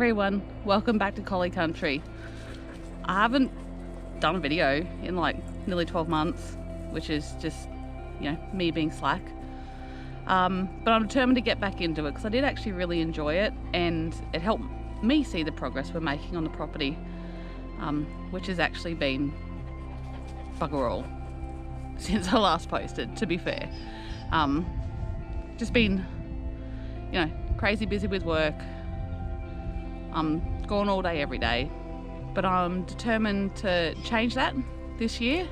everyone, welcome back to Collie Country. I haven't done a video in like nearly 12 months, which is just, you know, me being slack. But I'm determined to get back into it because I did actually really enjoy it, and it helped me see the progress we're making on the property, which has actually been bugger all since I last posted, to be fair. Just been, you know, crazy busy with work. I'm gone all day every day, but I'm determined to change that this year.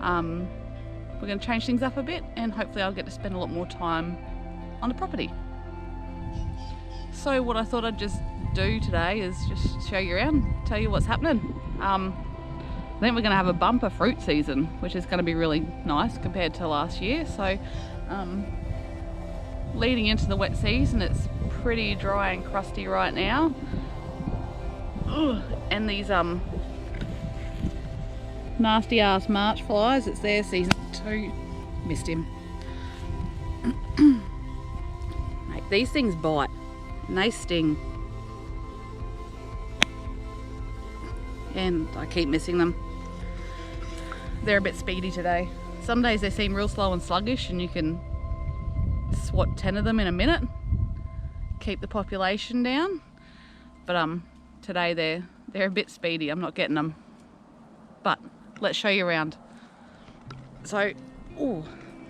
We're going to change things up a bit, and hopefully I'll get to spend a lot more time on the property. So what I thought I'd just do today is just show you around, tell you what's happening. I think we're going to have a bumper fruit season, which is going to be really nice compared to last year. So leading into the wet season, it's pretty dry and crusty right now. Ugh. And these nasty ass March flies, it's their season too. Missed him. Mate, these things bite and they sting, and I keep missing them. They're a bit speedy today. Some days they seem real slow and sluggish and you can swat 10 of them in a minute, keep the population down, but today they're a bit speedy. I'm not getting them, but let's show you around. So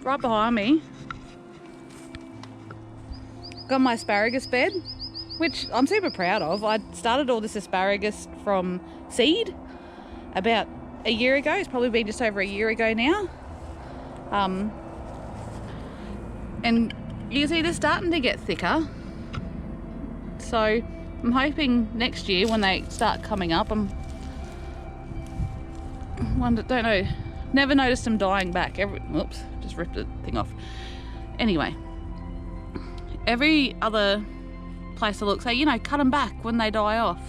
right behind me got my asparagus bed, which I'm super proud of. I started all this asparagus from seed about a year ago. It's probably been just over a year ago now. And you can see they're starting to get thicker. So I'm hoping next year when they start coming up, don't know, never noticed them dying back. Oops, just ripped the thing off. Anyway, every other place I look say, you know, cut them back when they die off.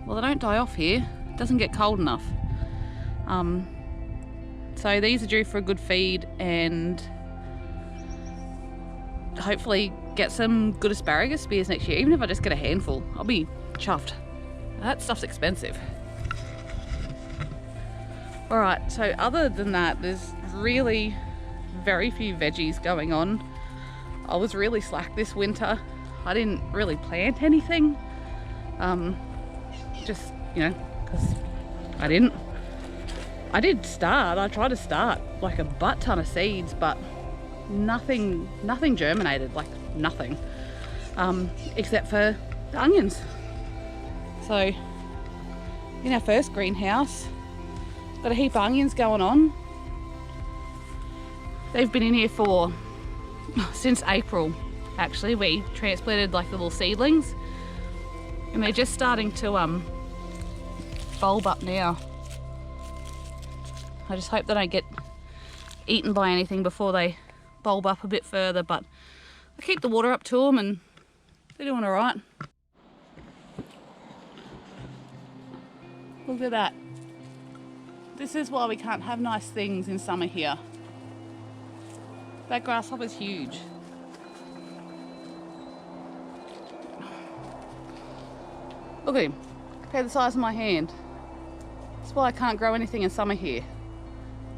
Well, they don't die off here. It doesn't get cold enough. So these are due for a good feed and hopefully get some good asparagus spears next year. Even if I just get a handful, I'll be chuffed. That stuff's expensive. Alright, so other than that, there's really very few veggies going on. I was really slack this winter. I didn't really plant anything. Just, you know, because I didn't. I tried to start like a butt ton of seeds, but nothing germinated, like nothing, except for the onions. So in our first greenhouse, got a heap of onions going on. They've been in here since April. Actually, we transplanted like the little seedlings, and they're just starting to bulb up now. I just hope they don't get eaten by anything before they bulb up a bit further, but I keep the water up to them and they're doing all right. Look at that. This is why we can't have nice things in summer here. That grasshopper's huge. Look at him, compare the size of my hand. That's why I can't grow anything in summer here.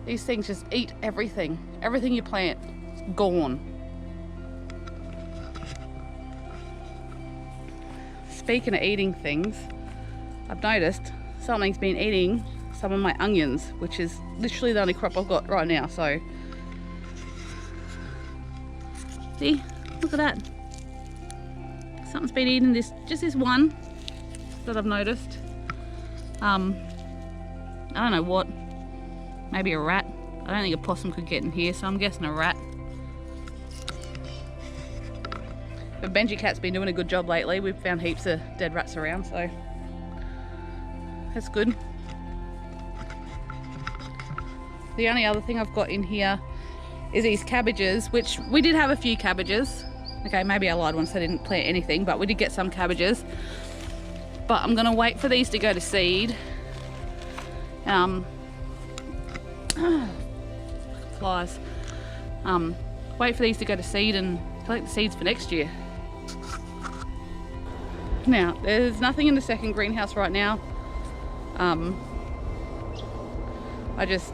These things just eat everything. Everything you plant, it's gone. Speaking of eating things, I've noticed something's been eating some of my onions, which is literally the only crop I've got right now. So, see, look at that. Something's been eating just this one that I've noticed. I don't know what. Maybe a rat. I don't think a possum could get in here, so I'm guessing a rat. But Benji Cat's been doing a good job lately. We've found heaps of dead rats around, so that's good. The only other thing I've got in here is these cabbages, which we did have a few cabbages. Okay, maybe I lied once I didn't plant anything, but we did get some cabbages. But I'm gonna wait for these to go to seed. Flies. Wait for these to go to seed and collect the seeds for next year. Now, there's nothing in the second greenhouse right now. I just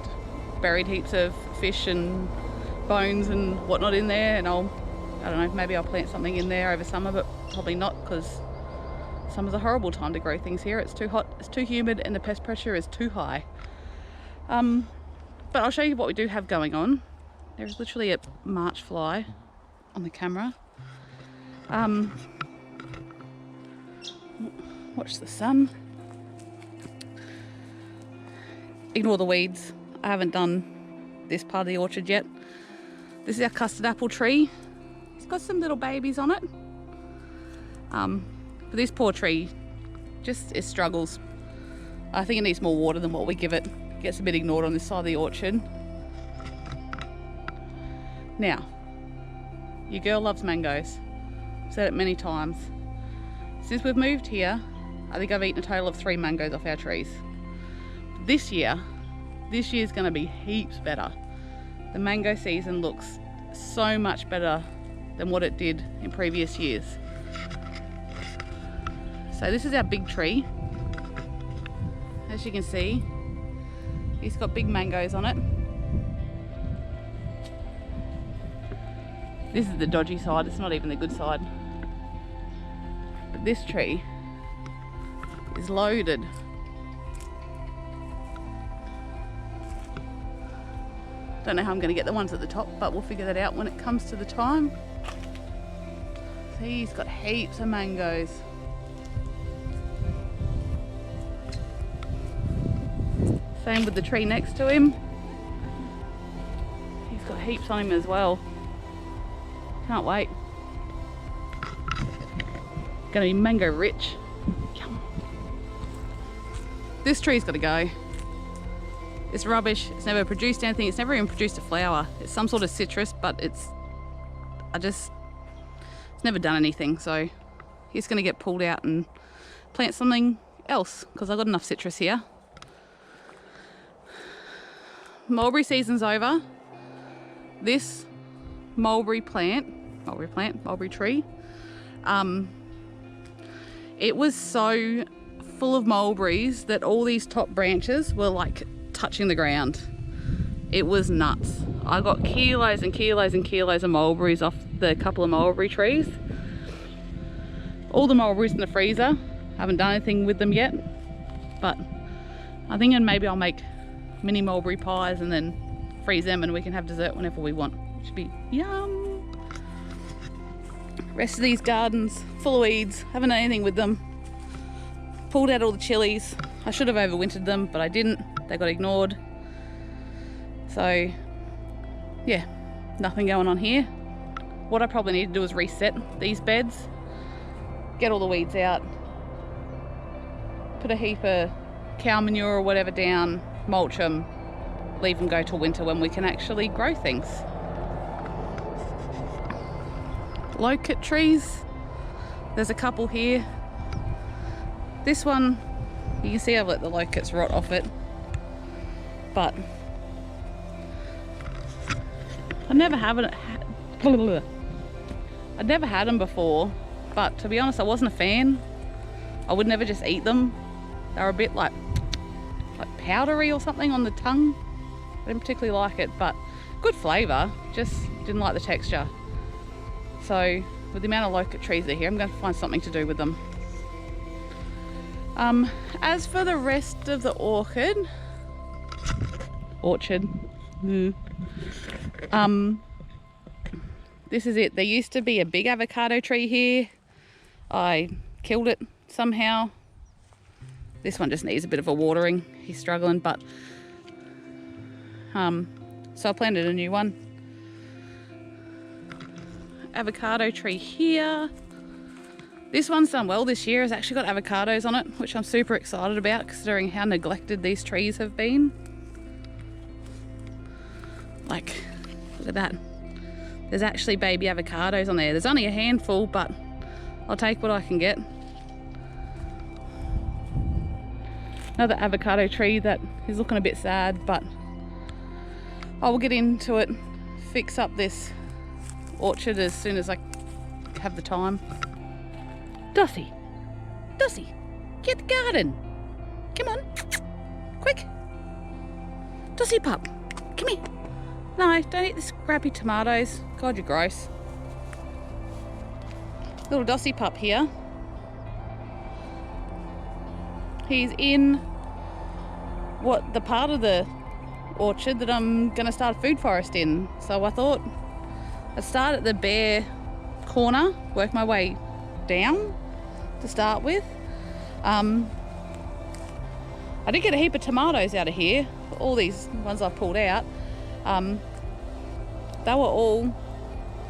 buried heaps of fish and bones and whatnot in there, and I don't know, maybe I'll plant something in there over summer, but probably not, because summer's a horrible time to grow things here. It's too hot, it's too humid, and the pest pressure is too high. But I'll show you what we do have going on. There's literally a march fly on the camera. Watch the sun. Ignore the weeds. I haven't done this part of the orchard yet. This is our custard apple tree. It's got some little babies on it. But this poor tree it struggles. I think it needs more water than what we give it. It gets a bit ignored on this side of the orchard. Now, your girl loves mangoes. I've said it many times. Since we've moved here, I think I've eaten a total of 3 mangoes off our trees. This year's going to be heaps better. The mango season looks so much better than what it did in previous years. So this is our big tree. As you can see, it's got big mangoes on it. This is the dodgy side, it's not even the good side. But this tree is loaded. Don't know how I'm going to get the ones at the top, but we'll figure that out when it comes to the time. See, he's got heaps of mangoes. Same with the tree next to him. He's got heaps on him as well. Can't wait. Gonna be mango rich. Yum. This tree's gotta go. It's rubbish. It's never produced anything. It's never even produced a flower. It's some sort of citrus, but it's never done anything. So he's gonna get pulled out and plant something else, because I've got enough citrus here. Mulberry season's over. This mulberry tree, it was so full of mulberries that all these top branches were like touching the ground. It was nuts. I got kilos and kilos and kilos of mulberries off the couple of mulberry trees. All the mulberries in the freezer. Haven't done anything with them yet, but I think maybe I'll make mini mulberry pies and then freeze them, and we can have dessert whenever we want, which would be yum. Rest of these gardens full of weeds. Haven't done anything with them. Pulled out all the chilies. I should have overwintered them, but I didn't. They got ignored. So yeah, nothing going on here. What I probably need to do is reset these beds, get all the weeds out, put a heap of cow manure or whatever down, mulch them, leave them go till winter when we can actually grow things. Locust trees, there's a couple here. This one, you can see I've let the locusts rot off it, but I'd never had them before, but to be honest, I wasn't a fan. I would never just eat them. They were a bit like powdery or something on the tongue. I didn't particularly like it, but good flavour, just didn't like the texture. So with the amount of locust trees that are here, I'm going to find something to do with them. As for the rest of the orchard, this is it. There used to be a big avocado tree here. I killed it somehow. This one just needs a bit of a watering. He's struggling, but so I planted a new one. Avocado tree here. This one's done well this year. It's actually got avocados on it, which I'm super excited about considering how neglected these trees have been. Like, look at that. There's actually baby avocados on there. There's only a handful, but I'll take what I can get. Another avocado tree that is looking a bit sad, but I will get into it, fix up this orchard as soon as I have the time. Dusty, Dossie, get the garden. Come on. Quick. Dossie pup, come here. No, don't eat the scrappy tomatoes. God, you're gross. Little Dossie pup here. He's in the part of the orchard that I'm going to start a food forest in. So I thought I'd start at the bare corner, work my way down to start with. I did get a heap of tomatoes out of here. All these ones I've pulled out, they were all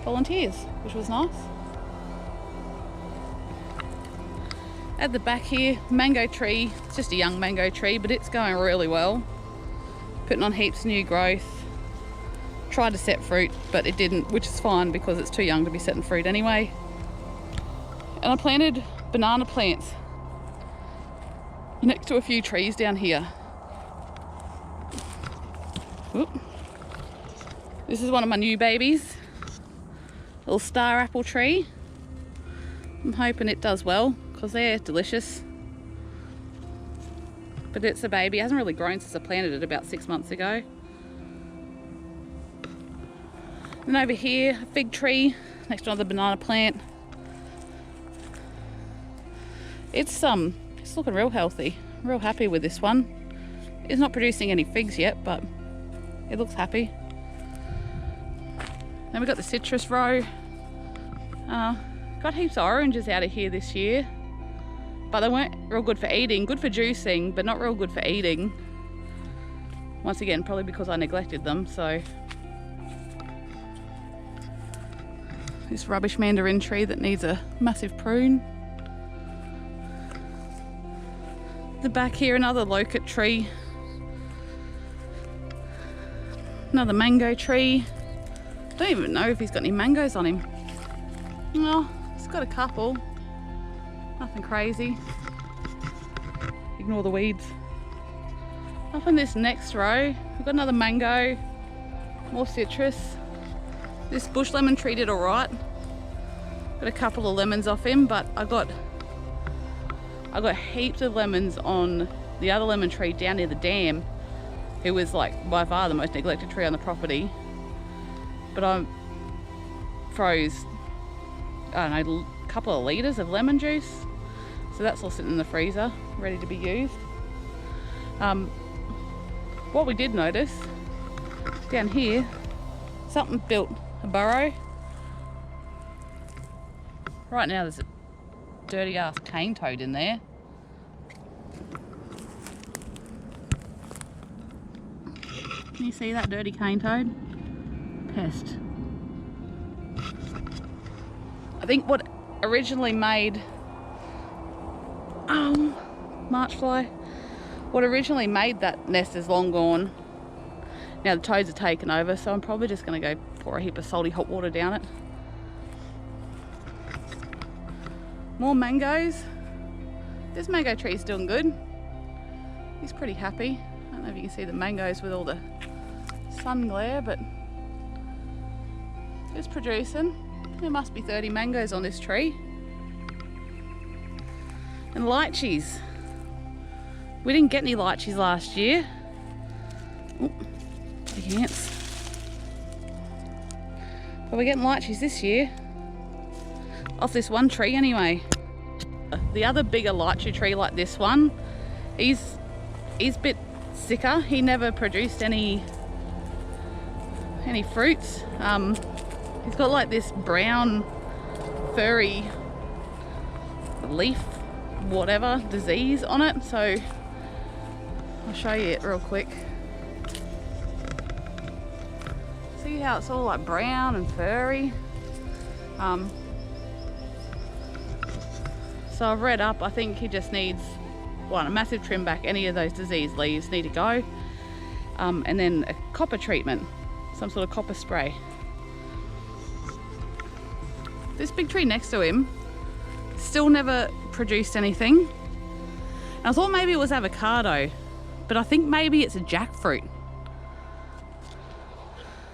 volunteers, which was nice. At the back here, mango tree. It's just a young mango tree, but it's going really well. Putting on heaps of new growth. Tried to set fruit, but it didn't, which is fine because it's too young to be setting fruit anyway. And I planted banana plants next to a few trees down here. Oop. This is one of my new babies. Little star apple tree. I'm hoping it does well because they're delicious. But it's a baby. It hasn't really grown since I planted it about 6 months ago. And over here, a fig tree next to another banana plant. It's looking real healthy. Real happy with this one. It's not producing any figs yet, but it looks happy. Then we've got the citrus row. Got heaps of oranges out of here this year, but they weren't real good for eating. Good for juicing, but not real good for eating. Once again, probably because I neglected them. So this rubbish mandarin tree that needs a massive prune. The back here, another locust tree. Another mango tree. Don't even know if he's got any mangoes on him. No, he's got a couple. Nothing crazy. Ignore the weeds. Up in this next row, we've got another mango. More citrus. This bush lemon tree did alright. Got a couple of lemons off him, but I got heaps of lemons on the other lemon tree down near the dam. It was like by far the most neglected tree on the property. But I froze, I don't know, a couple of litres of lemon juice. So that's all sitting in the freezer, ready to be used. What we did notice, down here, something built a burrow. Right now there's a dirty ass cane toad in there. Can you see that dirty cane toad? Pest. I think what originally made March fly. What originally made that nest is long gone. Now the toads are taken over, so I'm probably just going to go pour a heap of salty hot water down it. More mangoes. This mango tree is doing good. He's pretty happy. I don't know if you can see the mangoes with all the sun glare, but it's producing. There must be 30 mangoes on this tree. And lychees. We didn't get any lychees last year. Oh, big ants. But we're getting lychees this year. Off this one tree anyway. The other bigger lychee tree like this one, he's a bit sicker. He never produced any fruits. He's got like this brown furry leaf whatever disease on it, so I'll show you it real quick. See how it's all like brown and furry? So I've read up, I think he just needs a massive trim back. Any of those diseased leaves need to go, and then a copper treatment, some sort of copper spray. This big tree next to him still never produced anything. And I thought maybe it was avocado, but I think maybe it's a jackfruit.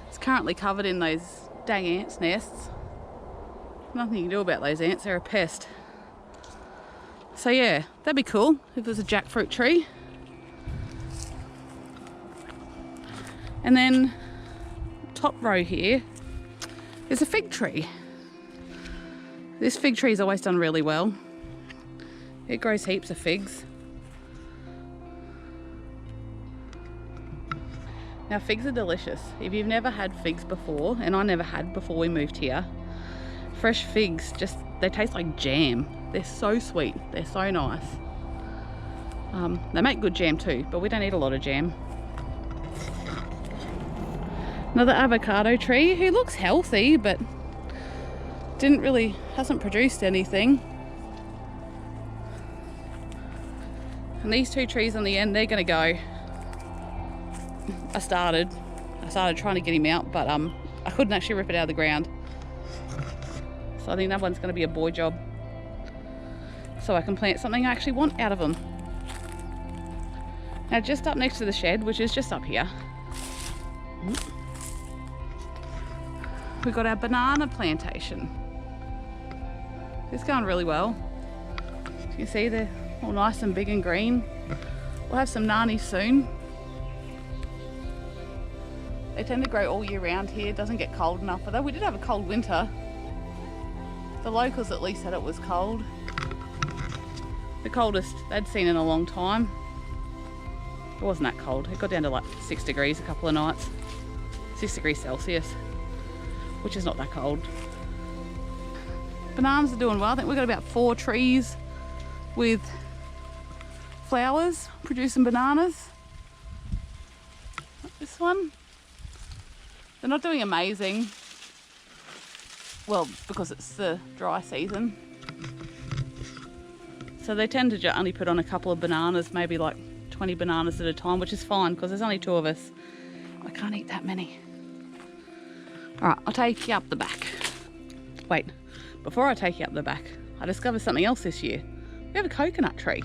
It's currently covered in those dang ants' nests. Nothing you can do about those ants, they're a pest. So yeah, that'd be cool if there's a jackfruit tree. And then top row here is a fig tree. This fig tree's always done really well. It grows heaps of figs. Now figs are delicious. If you've never had figs before, and I never had before we moved here, fresh figs they taste like jam. They're so sweet, they're so nice. They make good jam too, but we don't eat a lot of jam. Another avocado tree who looks healthy, but hasn't produced anything. And these two trees on the end, they're gonna go. I started trying to get him out, but I couldn't actually rip it out of the ground. So I think that one's gonna be a boy job. So I can plant something I actually want out of them. Now just up next to the shed, which is just up here, we've got our banana plantation. It's going really well. As you can see, they're all nice and big and green. We'll have some nannies soon. They tend to grow all year round here. It doesn't get cold enough, although we did have a cold winter. The locals at least said it was cold. The coldest they'd seen in a long time. It wasn't that cold. It got down to like 6 degrees a couple of nights. 6 degrees Celsius, which is not that cold. Bananas are doing well. I think we've got about 4 trees with flowers producing bananas. This one. They're not doing amazing. Well, because it's the dry season. So they tend to only put on a couple of bananas, maybe like 20 bananas at a time, which is fine because there's only 2 of us. I can't eat that many. All right, I'll take you up the back. Wait, before I take you up the back, I discovered something else this year. We have a coconut tree.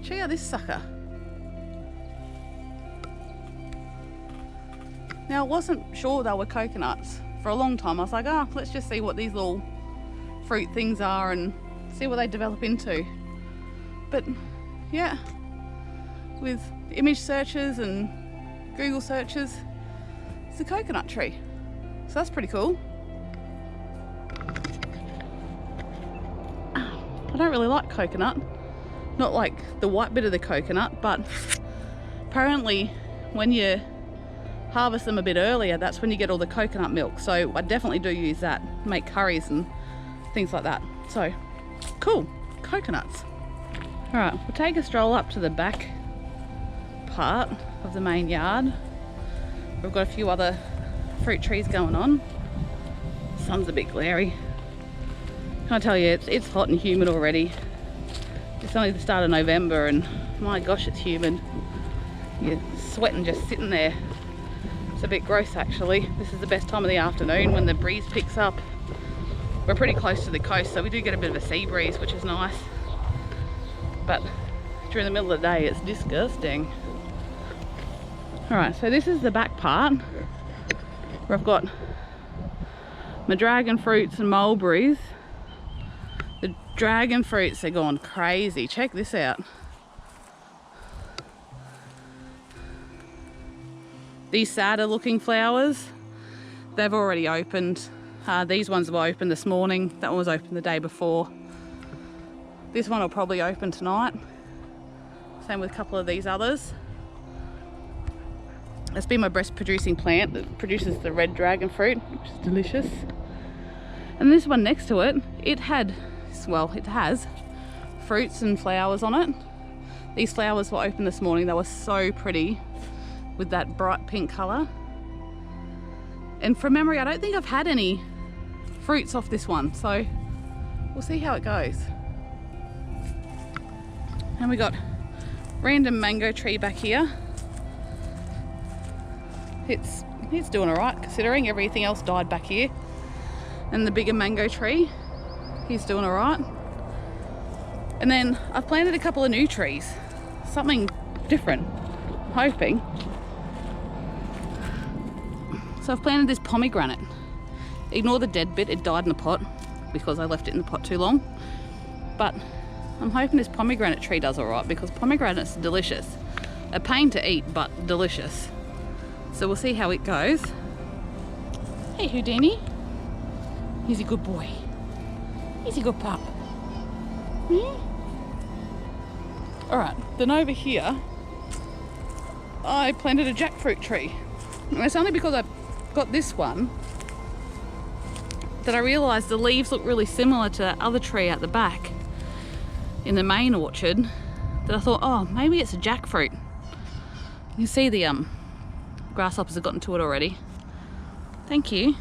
Check out this sucker. Now I wasn't sure they were coconuts for a long time. I was like, let's just see what these little fruit things are and see what they develop into. But yeah, with image searches and Google searches, it's a coconut tree. So that's pretty cool. I don't really like coconut. Not like the white bit of the coconut, but apparently when you harvest them a bit earlier, that's when you get all the coconut milk. So I definitely do use that, make curries and things like that. So cool, coconuts. All right, we'll take a stroll up to the back part of the main yard. We've got a few other fruit trees going on. Sun's a bit glary. Can I tell you, it's hot and humid already. It's only the start of November and my gosh, it's humid. You're sweating just sitting there. It's a bit gross actually. This is the best time of the afternoon when the breeze picks up. We're pretty close to the coast, so we do get a bit of a sea breeze, which is nice. But during the middle of the day, it's disgusting. All right, so this is the back part where I've got my dragon fruits and mulberries. The dragon fruits are gone crazy. Check this out. These sadder looking flowers, they've already opened. These ones were open this morning. That one was open the day before. This one will probably open tonight. Same with a couple of these others. It's been my best producing plant that produces the red dragon fruit, which is delicious. And this one next to it, it has fruits and flowers on it. These flowers were open this morning. They were so pretty with that bright pink colour. And from memory, I don't think I've had any fruits off this one, so we'll see how it goes. And we got random mango tree back here. It's doing all right considering everything else died back here. And the bigger mango tree, he's doing all right. And then I've planted a couple of new trees, something different, I'm hoping. So I've planted this pomegranate. Ignore the dead bit, it died in the pot. because I left it in the pot too long. But I'm hoping this pomegranate tree does alright, because pomegranate's delicious. A pain to eat, but delicious. So we'll see how it goes. Hey Houdini. He's a good boy. He's a good pup. Alright, then over here I planted a jackfruit tree. And it's only because I've got this one that I realised the leaves look really similar to that other tree at the back in the main orchard, that I thought, oh, maybe it's a jackfruit. You can see the grasshoppers have gotten to it already. Thank you.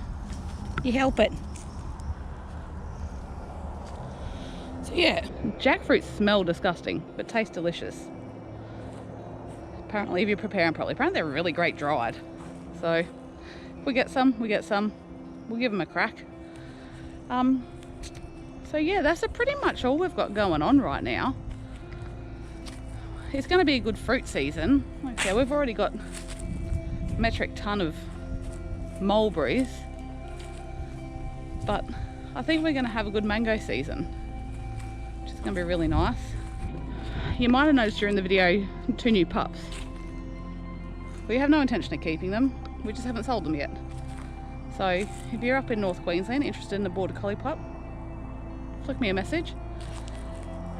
You help it. So yeah, jackfruits smell disgusting, but taste delicious. Apparently, if you prepare them properly, apparently they're really great dried. So if we get some, we get some. We'll give them a crack. So yeah, that's pretty much all we've got going on right now. It's going to be a good fruit season. Okay, we've already got a metric ton of mulberries, but I think we're going to have a good mango season, which is going to be really nice. You might have noticed during the video 2 new pups. We have no intention of keeping them, we just haven't sold them yet. So if you're up in North Queensland interested in a border collie pup, flick me a message.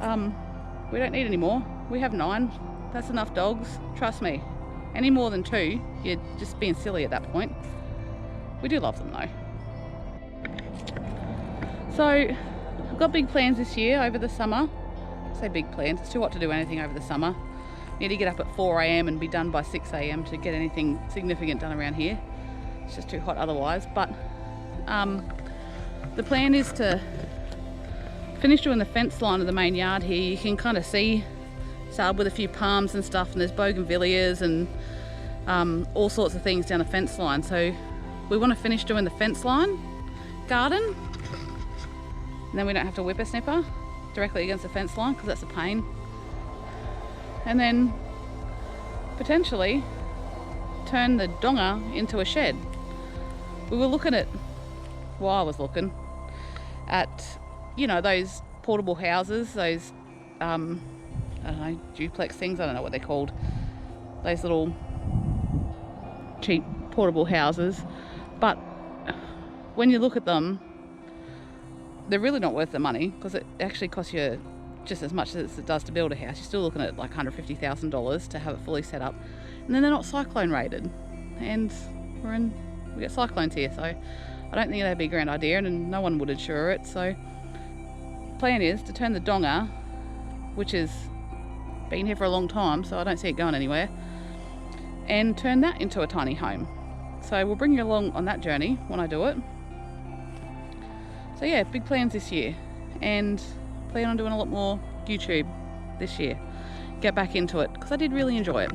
We don't need any more. We have 9. That's enough dogs. Trust me. Any more than 2, you're just being silly at that point. We do love them though. So I've got big plans this year over the summer. I say big plans, it's too hot to do anything over the summer. Need to get up at 4 AM and be done by 6 AM to get anything significant done around here. It's just too hot otherwise. But the plan is to finish doing the fence line of the main yard here. You can kind of see started with a few palms and stuff, and there's bougainvilleas and all sorts of things down the fence line. So we want to finish doing the fence line garden, and then we don't have to whippersnipper directly against the fence line, because that's a pain. And then potentially turn the donga into a shed. We were looking at, well, I was looking at, you know, those portable houses, those I don't know, duplex things, I don't know what they're called, those little cheap portable houses. But when you look at them, they're really not worth the money, because it actually costs you just as much as it does to build a house. You're still looking at like $150,000 to have it fully set up, and then they're not cyclone rated, and we get cyclones here, so I don't think that'd be a grand idea, and no one would insure it. So plan is to turn the donga, which has been here for a long time, so I don't see it going anywhere, and turn that into a tiny home. So we'll bring you along on that journey when I do it. So yeah, big plans this year, and plan on doing a lot more YouTube this year. Get back into it, because I did really enjoy it.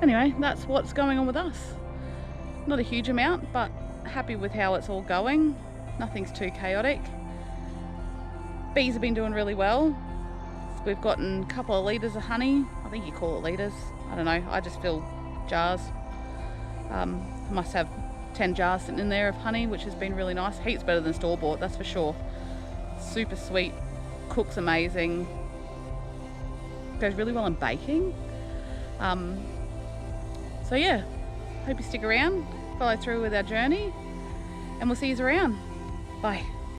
Anyway, that's what's going on with us. Not a huge amount, but happy with how it's all going. Nothing's too chaotic. Bees have been doing really well. We've gotten a couple of litres of honey. I think you call it litres. I don't know. I just fill jars. Must have 10 jars sitting in there of honey, which has been really nice. Heaps better than store-bought, that's for sure. Super sweet, cooks amazing, goes really well in baking. So yeah, hope you stick around, follow through with our journey, and we'll see you around. Bye.